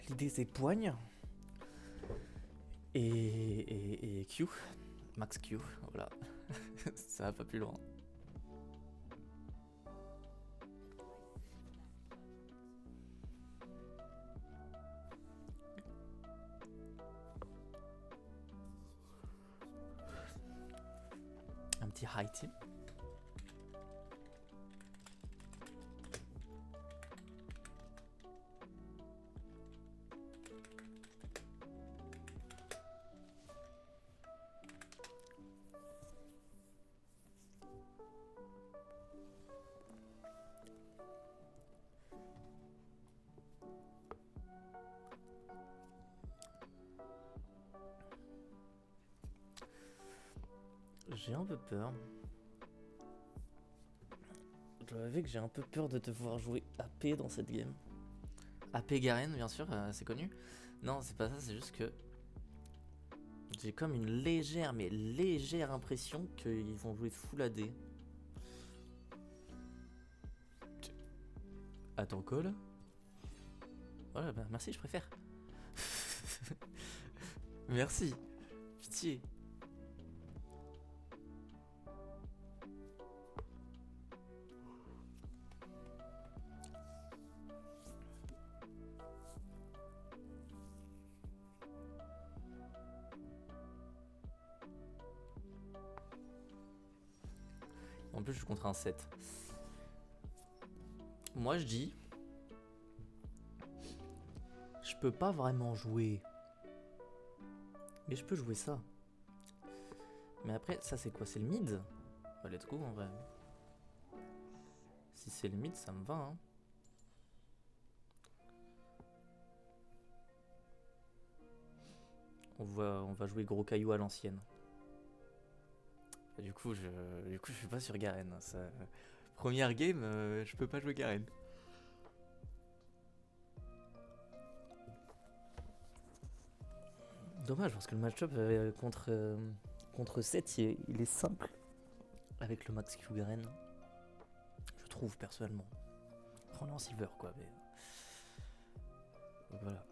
L'idée c'est poigne et Q. Max Q, voilà. Ça va pas plus loin. Un petit high tea. J'ai un peu peur. Je dois avouer que j'ai un peu peur de devoir jouer AP dans cette game. AP Garen, bien sûr, c'est connu. Non, c'est pas ça, c'est juste que j'ai comme une légère, mais légère impression qu'ils vont jouer full AD. Attends, quoi là? Voilà, bah merci, je préfère. Merci. Pitié. En plus, je suis contre un 7. Moi, je dis... Je peux pas vraiment jouer. Mais je peux jouer ça. Mais après, ça c'est quoi? C'est le mid? Bah, let's go en vrai. Si c'est le mid, ça me va, hein. On va jouer gros caillou à l'ancienne. Du coup, je suis pas sur Garen. Ça... Première game, je peux pas jouer Garen. Dommage parce que le match-up contre 7, il est simple. Avec le Max Q Garen. Je trouve personnellement. Prendre en silver quoi. Mais... Donc voilà.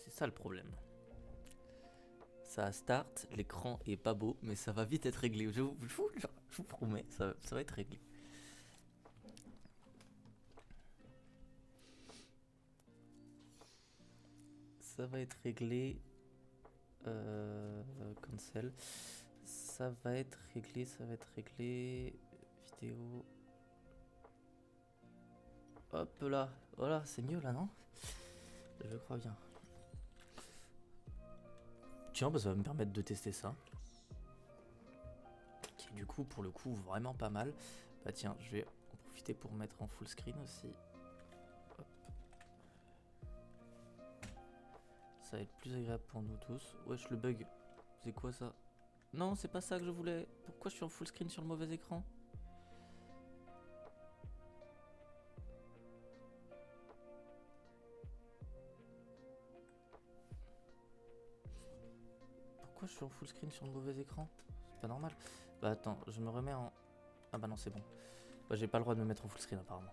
C'est ça le problème. Ça start, l'écran est pas beau, mais ça va vite être réglé. Je vous promets, ça va être réglé. Ça va être réglé. Cancel. Ça va être réglé, ça va être réglé. Vidéo. Hop là. Voilà, c'est mieux là, non? Je crois bien. Tiens, bah ça va me permettre de tester ça. Qui est du coup, pour le coup, vraiment pas mal. Bah tiens, je vais en profiter pour mettre en full screen aussi. Hop. Ça va être plus agréable pour nous tous. Wesh, le bug. C'est quoi ça? Non, c'est pas ça que je voulais. Pourquoi je suis en full screen sur le mauvais écran? Pourquoi je suis en full screen sur le mauvais écran? C'est pas normal. Bah attends, je me remets en... Ah bah non, c'est bon. Bah j'ai pas le droit de me mettre en full screen apparemment.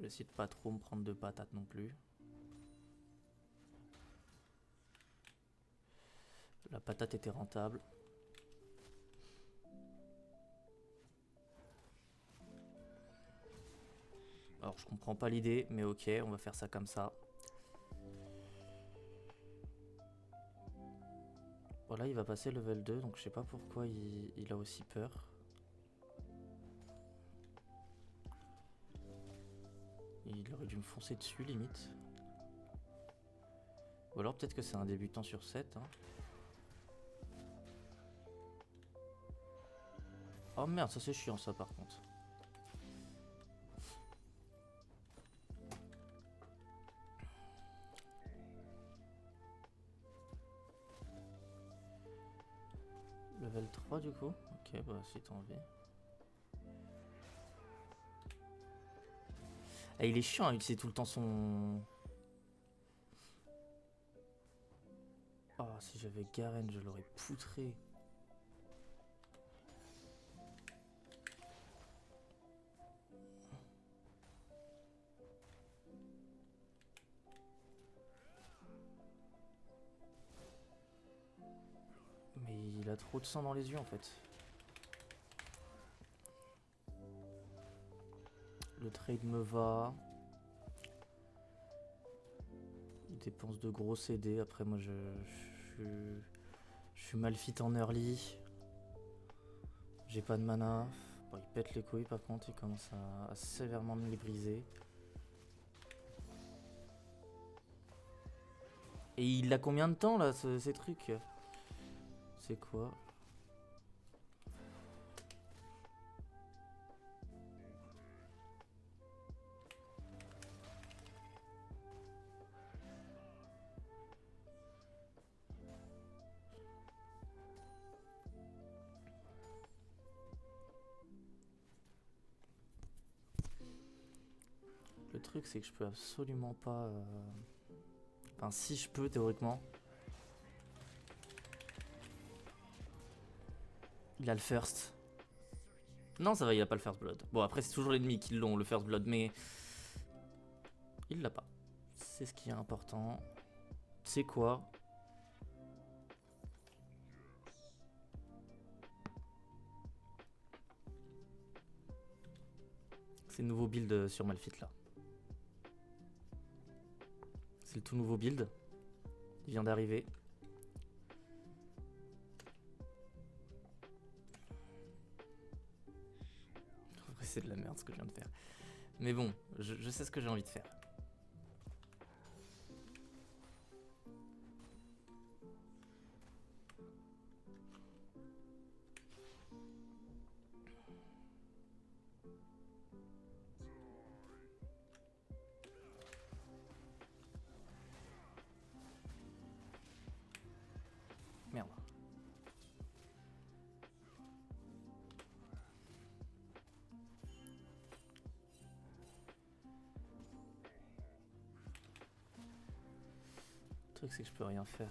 J'essaie de pas trop me prendre de patates non plus. La patate était rentable. Alors je comprends pas l'idée, mais ok, on va faire ça comme ça. Voilà, il va passer level 2, donc je sais pas pourquoi il a aussi peur. Il aurait dû me foncer dessus limite. Ou alors peut-être que c'est un débutant sur 7. Hein. Oh merde, ça c'est chiant ça par contre. Level 3 du coup. Ok, bah si t'as envie. Et il est chiant à utiliser tout le temps son... Oh, si j'avais Garen, je l'aurais poutré. Mais il a trop de sang dans les yeux en fait. Le trade me va. Il dépense de gros CD. Après moi je suis mal fit en early. J'ai pas de mana. Bon, il pète les couilles par contre. Il commence à sévèrement me les briser. Et il a combien de temps là ces trucs? C'est quoi? Le truc c'est que je peux absolument pas... Enfin si je peux théoriquement. Il a le first. Non ça va, il a pas le first blood. Bon après c'est toujours l'ennemi qui l'ont le first blood mais... Il l'a pas. C'est ce qui est important. C'est quoi? C'est le nouveau build sur Malphite là. C'est le tout nouveau build. Il vient d'arriver. En vrai, c'est de la merde ce que je viens de faire. Mais bon, je sais ce que j'ai envie de faire. Merde. Le truc c'est que je peux rien faire.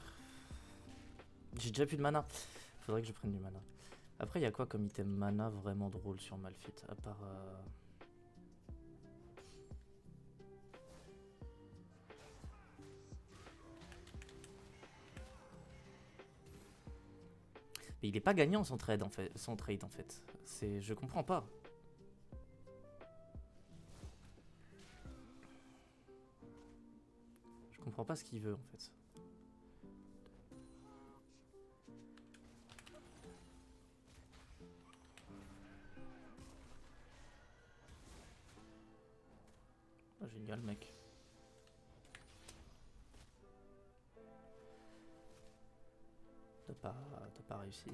J'ai déjà plus de mana. Faudrait que je prenne du mana. Après il y a quoi comme item mana vraiment drôle sur Malphite? À part... Mais il est pas gagnant son trade en fait. C'est... Je comprends pas. Je comprends pas ce qu'il veut en fait. Ah, génial mec. T'as pas réussi.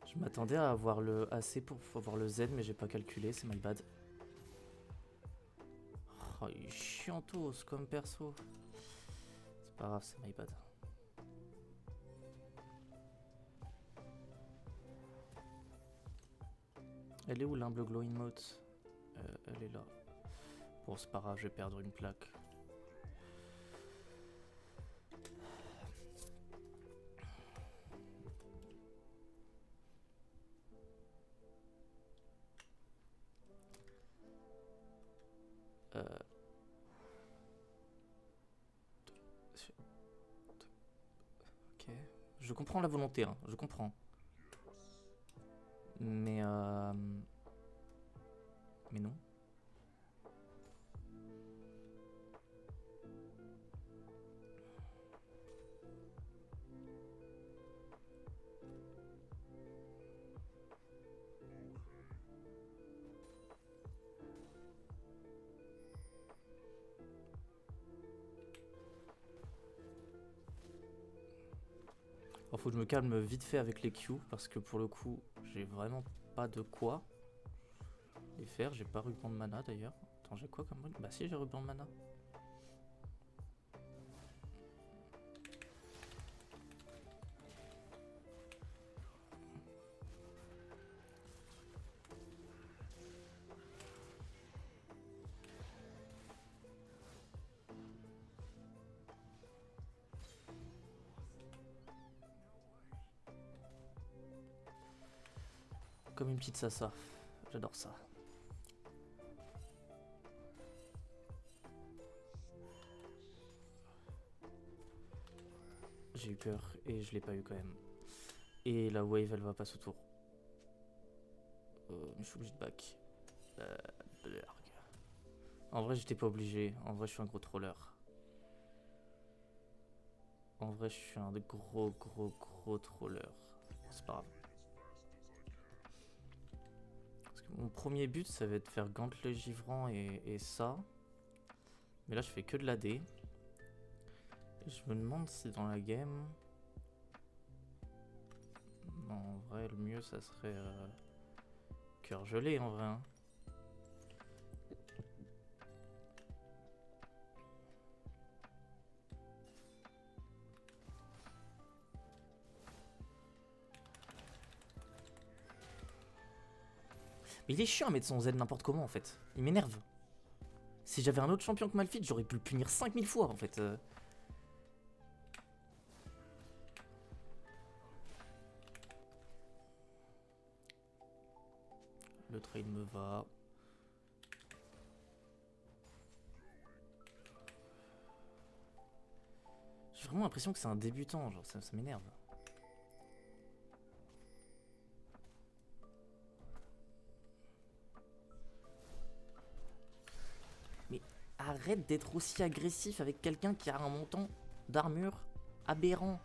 Je m'attendais à avoir le AC pour avoir le Z mais j'ai pas calculé, c'est my bad. Oh, il est chiantos comme perso. C'est pas grave, c'est my bad. Elle est où l'humble glowing mote? Elle est là. Bon, c'est pas grave, je vais perdre une plaque. Ok. Je comprends la volonté, hein, je comprends. Mais non. Oh, faut que je me calme vite fait avec les Q parce que pour le coup, j'ai vraiment pas de quoi les faire. J'ai pas ruban de mana d'ailleurs. Attends, j'ai quoi comme rune? Bah si, j'ai ruban de mana. Comme une petite Sasa. J'adore ça. J'ai eu peur et je l'ai pas eu quand même. Et la wave elle va pas sous tour. Je suis obligé de back. Blerg. En vrai j'étais pas obligé. En vrai je suis un gros troller. En vrai je suis un gros troller. C'est pas grave. Parce que mon premier but ça va être de faire gantelet givrant et ça. Mais là je fais que de l'AD. Et je me demande si dans la game... Non, en vrai le mieux ça serait... Cœur gelé en vrai. Hein. Mais il est chiant à mettre son Z n'importe comment en fait. Il m'énerve. Si j'avais un autre champion que Malphite, j'aurais pu le punir 5000 fois en fait. Le trade me va. J'ai vraiment l'impression que c'est un débutant, genre ça m'énerve. Mais arrête d'être aussi agressif avec quelqu'un qui a un montant d'armure aberrant.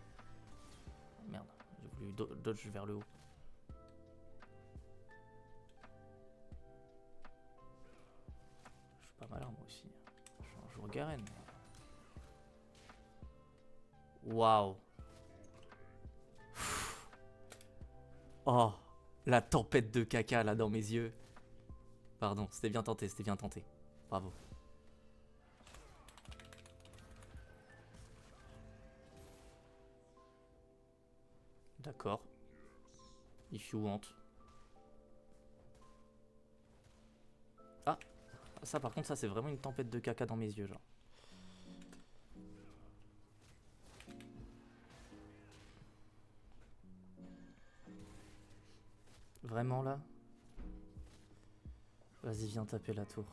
Merde, j'ai voulu dodge vers le haut. Je suis pas malin moi aussi. Je suis un joueur Garen. Waouh. Oh, la tempête de caca là dans mes yeux. Pardon, c'était bien tenté, c'était bien tenté. Bravo. D'accord. If you want. Ah, ça par contre, ça c'est vraiment une tempête de caca dans mes yeux, genre. Vraiment là? Vas-y, viens taper la tour.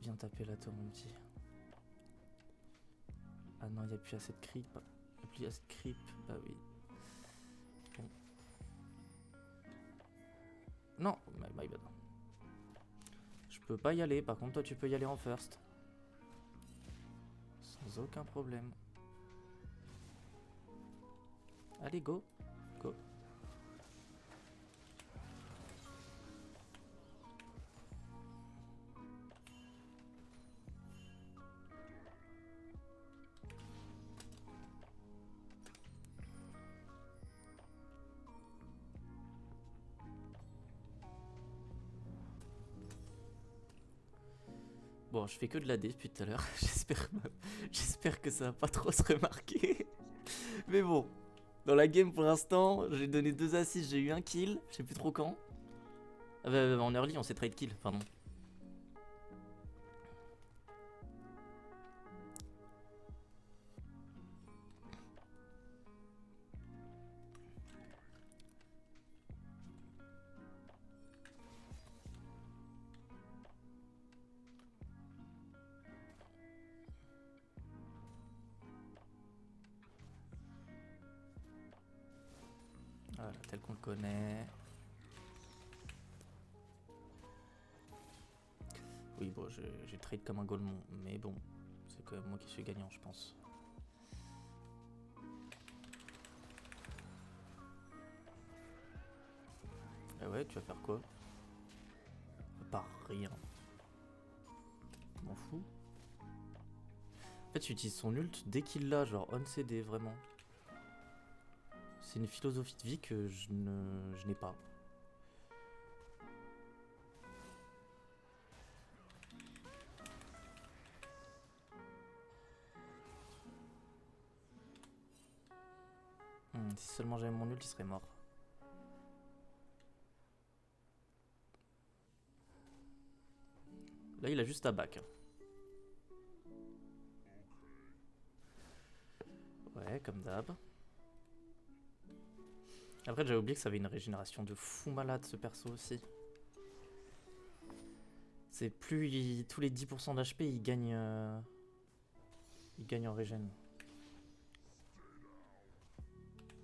Viens taper la tour, mon petit. Ah non, il n'y a plus assez de creep. Il n'y a plus assez de creep. Bah oui. Bon. Non, my bad. Je peux pas y aller. Par contre, toi, tu peux y aller en first. Sans aucun problème. Allez, go. Go. Bon, je fais que de l'AD depuis tout à l'heure. J'espère que ça va pas trop se remarquer. Mais bon, dans la game pour l'instant, j'ai donné 2 assists, j'ai eu un kill. Je sais plus trop quand. Ah bah, en early, on s'est trade kill, pardon. Voilà, tel qu'on le connaît. Oui, bon, j'ai trade comme un golemon, mais bon, c'est quand même moi qui suis gagnant, je pense. Ah ouais, tu vas faire quoi? Pas rien. M'en fous. En fait, tu utilises son ult dès qu'il l'a, genre on CD, vraiment. C'est une philosophie de vie que je n'ai pas. Si seulement j'avais mon ult, il serait mort. Là, il a juste à back. Ouais, comme d'hab. Après, j'avais oublié que ça avait une régénération de fou malade, ce perso aussi. C'est plus tous les 10% d'HP, il gagne en régène.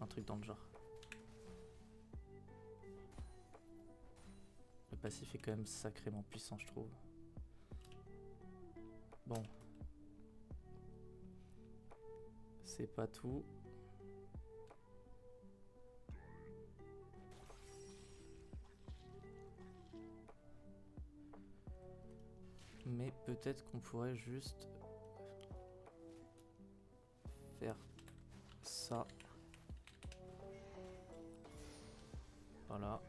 Un truc dans le genre. Le passif est quand même sacrément puissant, je trouve. Bon. C'est pas tout. Mais peut-être qu'on pourrait juste faire ça. Voilà.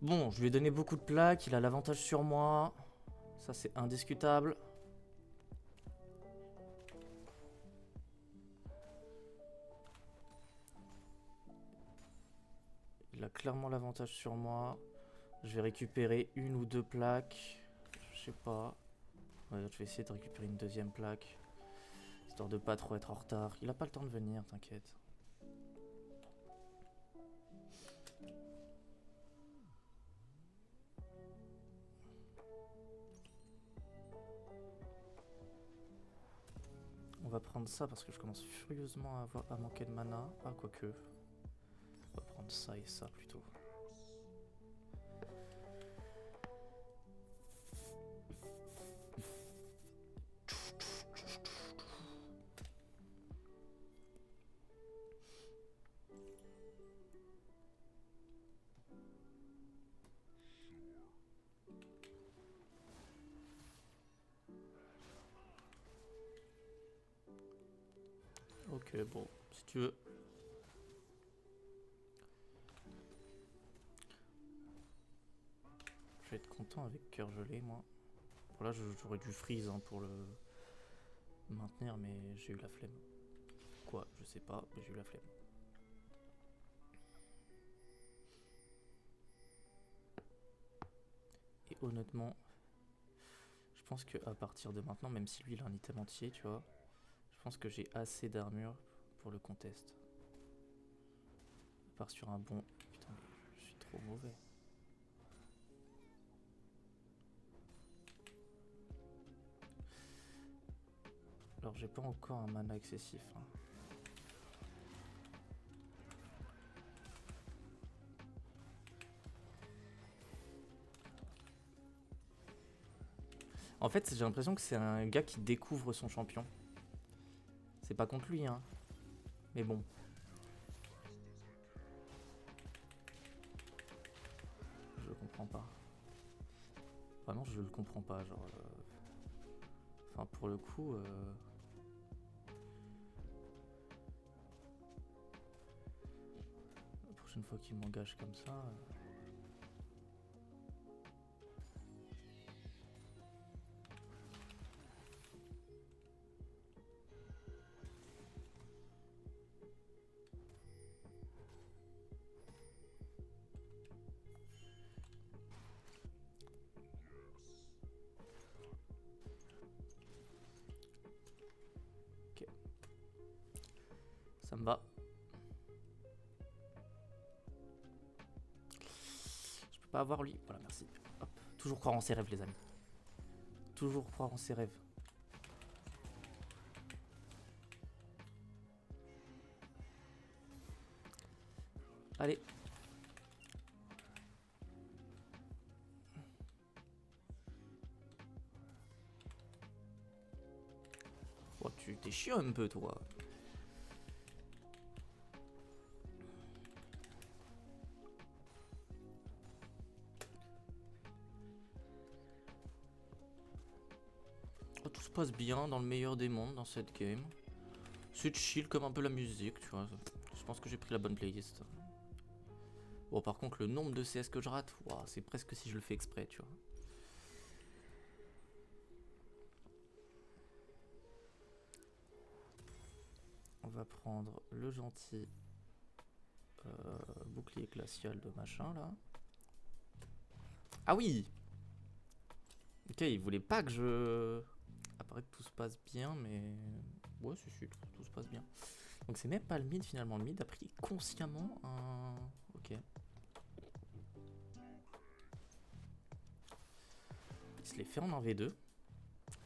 Bon, je lui ai donné beaucoup de plaques, il a l'avantage sur moi. Ça, c'est indiscutable. Il a clairement l'avantage sur moi. Je vais récupérer une ou deux plaques. Je sais pas. Ouais, je vais essayer de récupérer une deuxième plaque. Histoire de pas trop être en retard. Il a pas le temps de venir, t'inquiète. On va prendre ça parce que je commence furieusement à manquer de mana. Ah, quoique. On va prendre ça et ça plutôt. Ok, bon, si tu veux. Je vais être content avec cœur gelé, moi. Bon, là, j'aurais dû freeze hein, pour le maintenir, mais j'ai eu la flemme. Quoi, je sais pas, mais j'ai eu la flemme. Et honnêtement, je pense que à partir de maintenant, même si lui il a un item entier, tu vois, je pense que j'ai assez d'armure pour le contest. À part sur un bon... Putain, mais je suis trop mauvais. Alors j'ai pas encore un mana excessif. Hein. En fait, j'ai l'impression que c'est un gars qui découvre son champion. C'est pas contre lui, hein. Mais bon. Je le comprends pas. Vraiment, je le comprends pas. Genre. Enfin, pour le coup. La prochaine fois qu'il m'engage comme ça. Ok. Ça me va. Je peux pas avoir lui. Voilà, merci. Hop. Toujours croire en ses rêves, les amis. Toujours croire en ses rêves. Allez. Oh, tu t'es chiant un peu, toi. Oh, tout se passe bien dans le meilleur des mondes dans cette game. C'est chill comme un peu la musique, tu vois. Je pense que j'ai pris la bonne playlist. Bon, par contre, le nombre de CS que je rate, wow, c'est presque si je le fais exprès, tu vois. On va prendre le gentil bouclier glacial de machin, là. Ah oui! Ok, il voulait pas que je... Apparaît que tout se passe bien, mais... Ouais, si, tout se passe bien. Donc c'est même pas le mid, finalement. Le mid a pris consciemment un... Ok. Il se les fait en 1v2.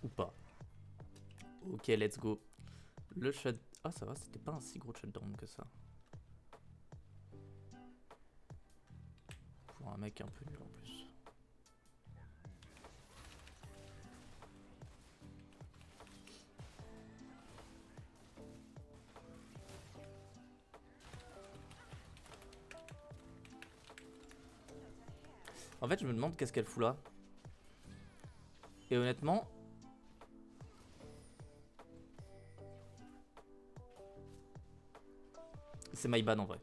Ou pas. Ok, let's go. Le shut... Ah, ça va, c'était pas un si gros shutdown que ça. Pour un mec un peu nul en plus. En fait, je me demande qu'est-ce qu'elle fout là. Et honnêtement... C'est my bad en vrai.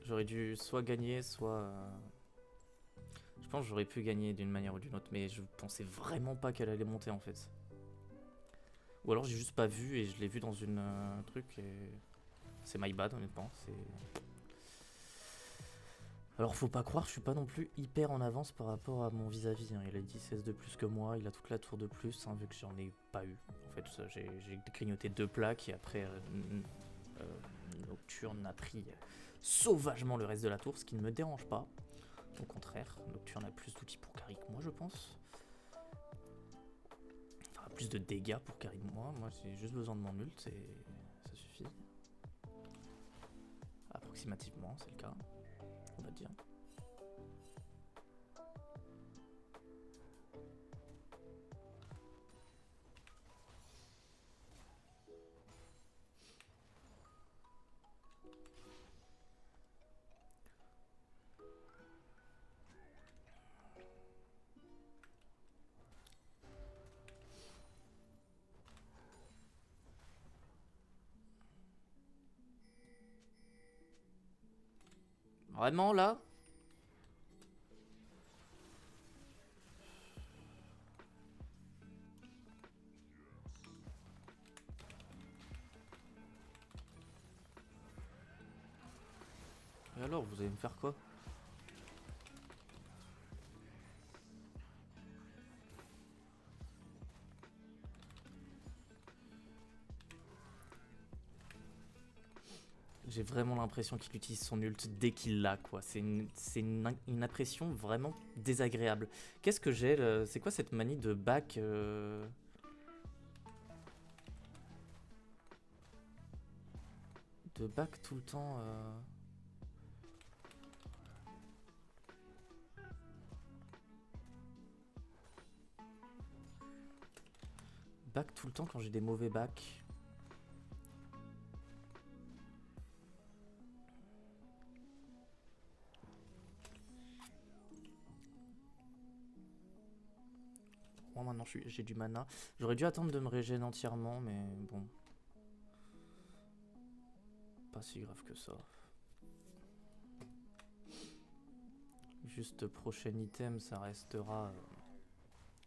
J'aurais dû soit gagner, soit... Je pense que j'aurais pu gagner d'une manière ou d'une autre, mais je pensais vraiment pas qu'elle allait monter en fait. Ou alors j'ai juste pas vu et je l'ai vu dans une truc et... C'est my bad honnêtement, c'est... Alors faut pas croire, je suis pas non plus hyper en avance par rapport à mon vis-à-vis. Hein. Il a 10 CS de plus que moi, il a toute la tour de plus, hein, vu que j'en ai pas eu. En fait, j'ai grignoté 2 plaques et après Nocturne a pris sauvagement le reste de la tour, ce qui ne me dérange pas. Au contraire, Nocturne a plus d'outils pour carry que moi, je pense. Enfin, plus de dégâts pour carry que moi. Moi, j'ai juste besoin de mon ult et ça suffit. Approximativement, c'est le cas, on va dire. Vraiment là? Et alors, vous allez me faire quoi? J'ai vraiment l'impression qu'il utilise son ult dès qu'il l'a, quoi. C'est une impression vraiment désagréable. Qu'est-ce que j'ai? C'est quoi cette manie de back de back tout le temps Back tout le temps quand j'ai des mauvais backs. Moi maintenant j'ai du mana. J'aurais dû attendre de me régénérer entièrement, mais bon. Pas si grave que ça. Juste prochain item, ça restera...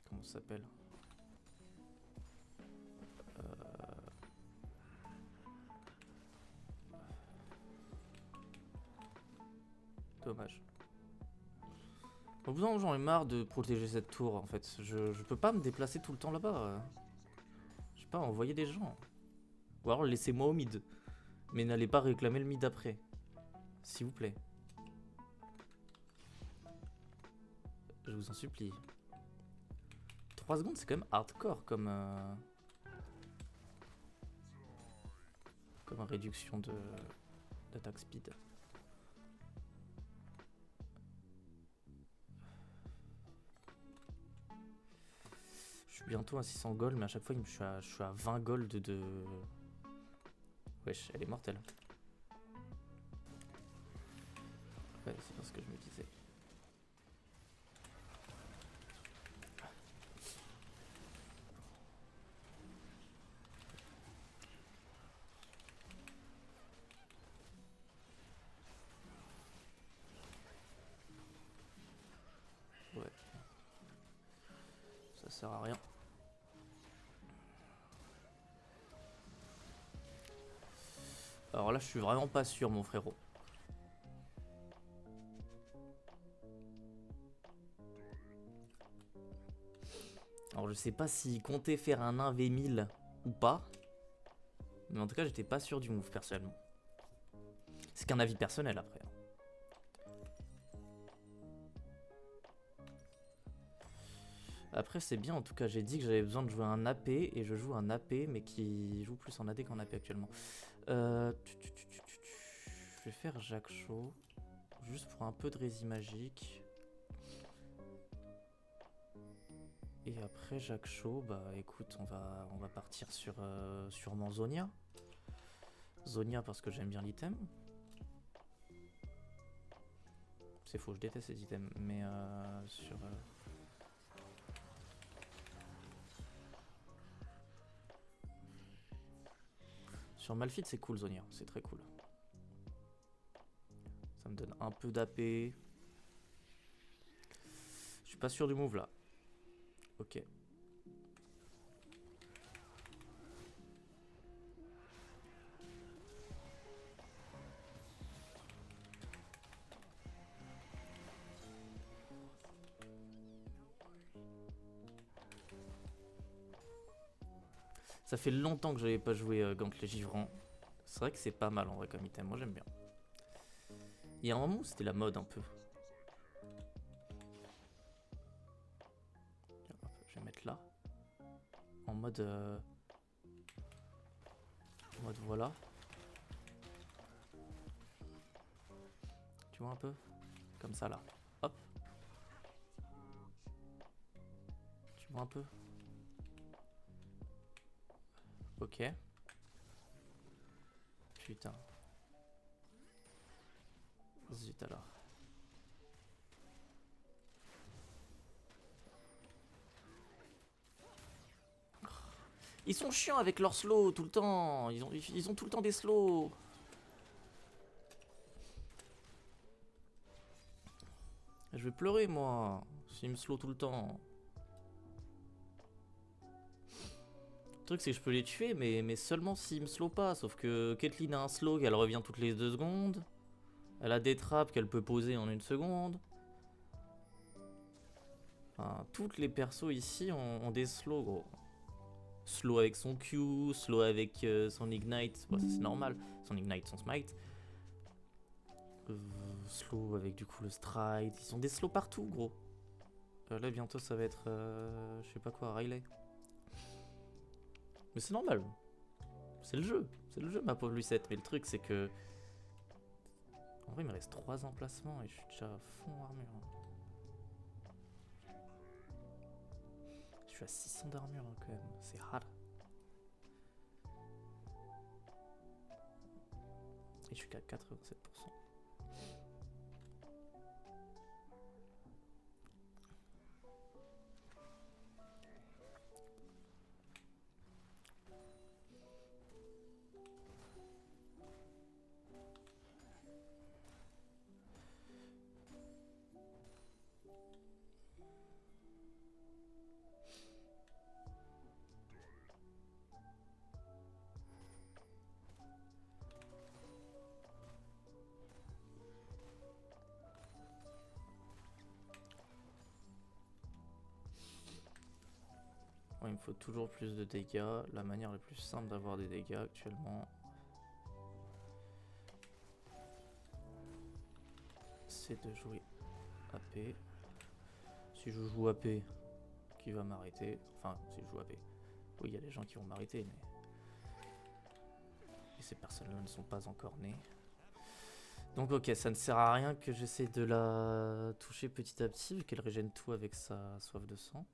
comment ça s'appelle? Dommage. Au bout d'un moment, j'en ai marre de protéger cette tour en fait. Je peux pas me déplacer tout le temps là-bas. Je sais pas, envoyer des gens. Ou alors laissez-moi au mid. Mais n'allez pas réclamer le mid après. S'il vous plaît. Je vous en supplie. 3 secondes, c'est quand même hardcore comme réduction d'attaque speed. Je suis bientôt à 600 gold, mais à chaque fois, je suis à 20 gold de... Wesh, elle est mortelle. Ouais, c'est pas ce que je me disais. sert à rien. Alors là, je suis vraiment pas sûr, mon frérot. Alors je sais pas s'il comptait faire un 1v1000 ou pas. Mais en tout cas, j'étais pas sûr du move personnellement. C'est qu'un avis personnel après. Après, c'est bien, en tout cas, j'ai dit que j'avais besoin de jouer un AP et je joue un AP, mais qui joue plus en AD qu'en AP actuellement. Je vais faire Jacques Chaud, juste pour un peu de rési magique. Et après Jacques Chaud, bah écoute, on va partir sur sûrement Zonia. Zonia parce que j'aime bien l'item. C'est faux, je déteste ces items, mais sur Malphite c'est cool Zonia, c'est très cool. Ça me donne un peu d'AP. Je suis pas sûr du move là. Ok. Ça fait longtemps que j'avais pas joué Gank les Givrants. C'est vrai que c'est pas mal en vrai comme item, moi j'aime bien. Il y a un moment où c'était la mode un peu. Je vais mettre là. En mode voilà. Tu vois un peu? Comme ça là. Hop. Tu vois un peu? Ok. Putain. Zut alors. Ils sont chiants avec leur slow tout le temps. Ils ont tout le temps des slows. Je vais pleurer moi. S'ils me slow tout le temps. Le truc c'est que je peux les tuer mais seulement s'ils me slow pas. Sauf que Caitlyn a un slow qu'elle revient toutes les 2 secondes. Elle a des trappes qu'elle peut poser en 1 seconde. Enfin, toutes les persos ici ont des slows gros. Slow avec son Q, slow avec son Ignite, bon, ça c'est normal, son Ignite, son Smite. Slow avec du coup le Stride, ils ont des slows partout gros. Là bientôt ça va être, je sais pas quoi, Riley. Mais c'est normal, c'est le jeu ma pauvre Lucette. Mais le truc c'est que, en vrai il me reste 3 emplacements et je suis déjà à fond armure. Je suis à 600 d'armure hein, quand même, c'est hard. Et je suis qu'à 87%. Ouais, il me faut toujours plus de dégâts. La manière la plus simple d'avoir des dégâts actuellement, c'est de jouer AP. Si je joue AP, qui va m'arrêter? Enfin, si je joue AP. Oui, il y a des gens qui vont m'arrêter, mais... Et ces personnes-là ne sont pas encore nées. Donc ok, ça ne sert à rien que j'essaie de la toucher petit à petit, vu qu'elle régène tout avec sa soif de sang.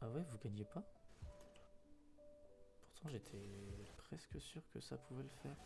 Ah ouais, vous gagnez pas? Pourtant j'étais presque sûr que ça pouvait le faire.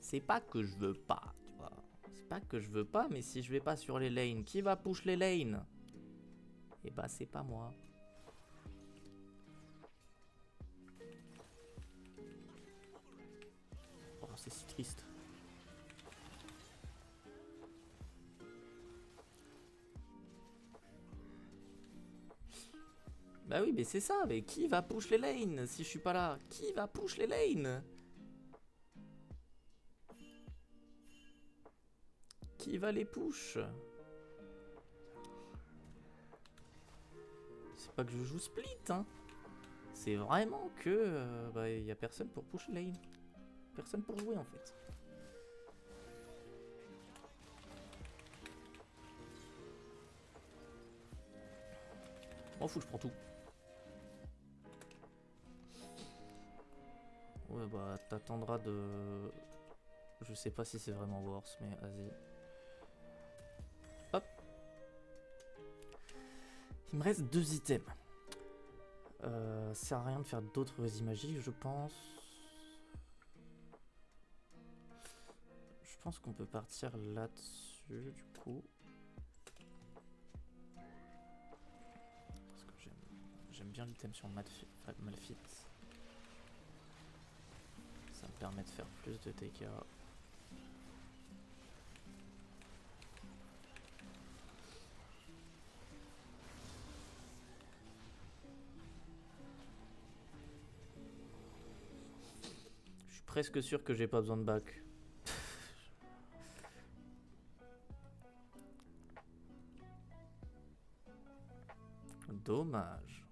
C'est pas que je veux pas, tu vois. C'est pas que je veux pas, mais si je vais pas sur les lanes, qui va push les lanes? Et bah c'est pas moi. Oh, c'est si triste. Bah oui, mais c'est ça, mais qui va push les lanes si je suis pas là? Qui va push les lanes? Qui va les push? C'est pas que je joue split, hein. C'est vraiment que bah, y a personne pour push lane. Personne pour jouer en fait. M'en fous, je prends tout. Ouais bah t'attendras de... Je sais pas si c'est vraiment worse, mais vas-y. Hop. Il me reste 2 items. Ça sert à rien de faire d'autres magiques, je pense. Je pense qu'on peut partir là-dessus, du coup. Parce que j'aime bien l'item sur Malphite. Ça me permet de faire plus de dégâts. Je suis presque sûr que j'ai pas besoin de back. Dommage.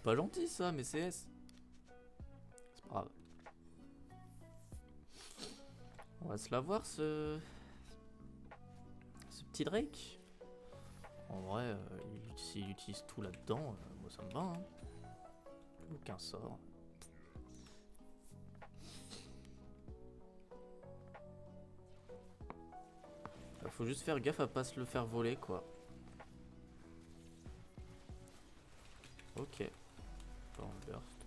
Pas gentil ça, mais CS. C'est pas grave. On va se la voir ce petit Drake. En vrai, s'il utilise tout là-dedans, moi ça me va. Hein. Aucun sort. Faut juste faire gaffe à pas se le faire voler quoi. Ok. Bon, burst.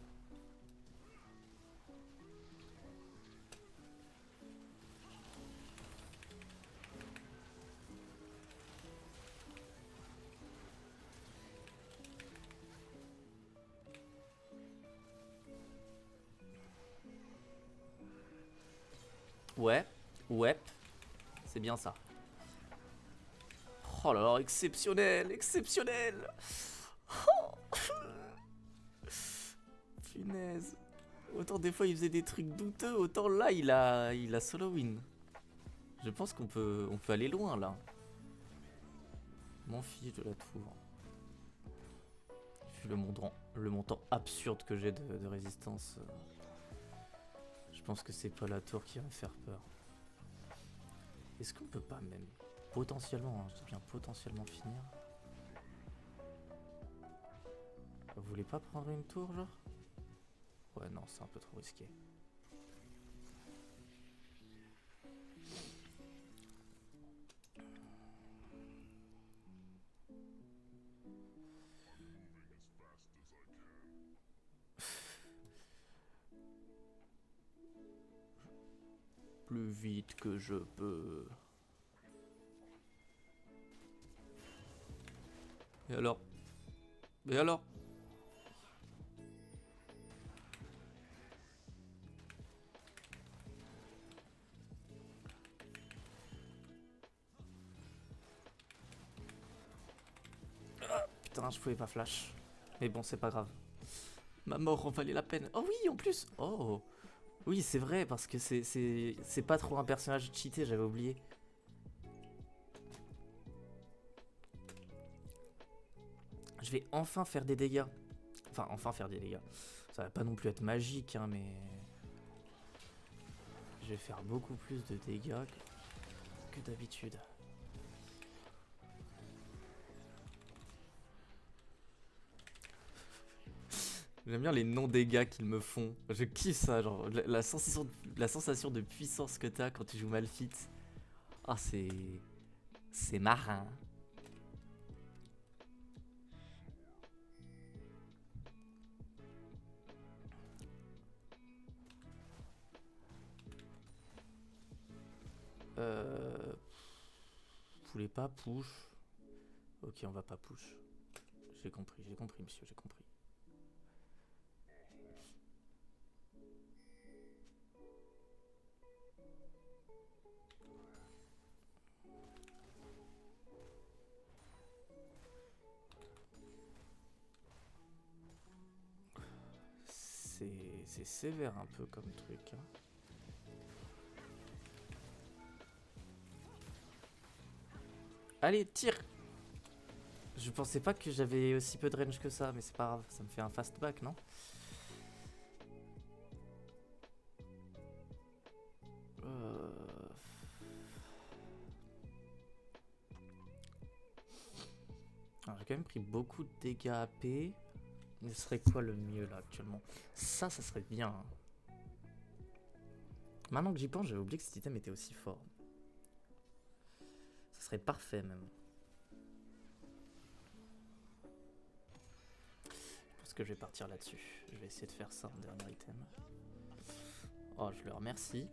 Ouais, c'est bien ça. Oh là là, exceptionnel, exceptionnel. Oh. Punaise. Autant des fois il faisait des trucs douteux, autant là il a solo win. Je pense qu'on peut aller loin là. M'en fiche de la tour. Vu le montant absurde que j'ai de résistance. Je pense que c'est pas la tour qui va me faire peur. Est-ce qu'on peut pas même potentiellement, hein, je dis bien potentiellement finir? Vous voulez pas prendre une tour genre? Ouais non, c'est un peu trop risqué. Plus vite que je peux. Et alors? Et alors? Ah, putain, je pouvais pas flash. Mais bon, c'est pas grave. Ma mort en valait la peine. Oh oui, en plus. Oh. Oui, c'est vrai, parce que c'est pas trop un personnage cheaté, j'avais oublié. Je vais enfin faire des dégâts. Enfin, enfin faire des dégâts. Ça va pas non plus être magique, hein, mais... Je vais faire beaucoup plus de dégâts que d'habitude. J'aime bien les non-dégâts qu'ils me font. Je kiffe ça, genre la sensation de puissance que t'as quand tu joues Malphite. Ah, c'est marin. Vous voulez pas push? Ok, on va pas push. J'ai compris, monsieur, j'ai compris. C'est sévère un peu comme truc. Hein. Allez, tire! Je pensais pas que j'avais aussi peu de range que ça, mais c'est pas grave, ça me fait un fast back, non? J'ai quand même pris beaucoup de dégâts AP. Mais ce serait quoi le mieux là actuellement? Ça serait bien. Hein. Maintenant que j'y pense, j'avais oublié que cet item était aussi fort. Ça serait parfait même. Je pense que je vais partir là-dessus. Je vais essayer de faire ça en dernier item. Oh, je le remercie.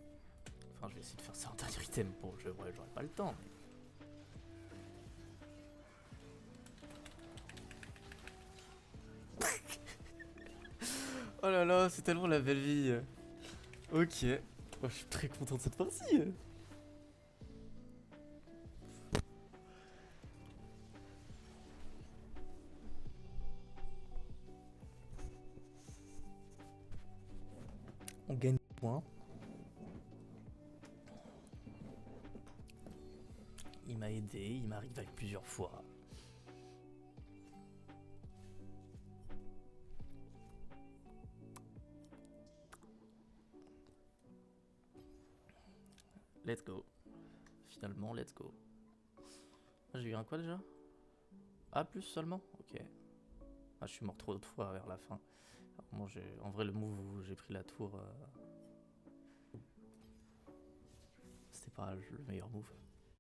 Enfin, je vais essayer de faire ça en dernier item. Bon, j'aurai pas le temps. Mais... oh là là, c'est tellement la belle vie. Ok. Oh, je suis très content de cette partie. On gagne des points. Il m'a aidé, il m'arrive avec plusieurs fois. Let's go. Finalement, let's go. J'ai eu un quoi déjà? A plus seulement? Ok. Ah, je suis mort trop d'autres fois vers la fin. Bon, en vrai, le move où j'ai pris la tour, c'était pas le meilleur move.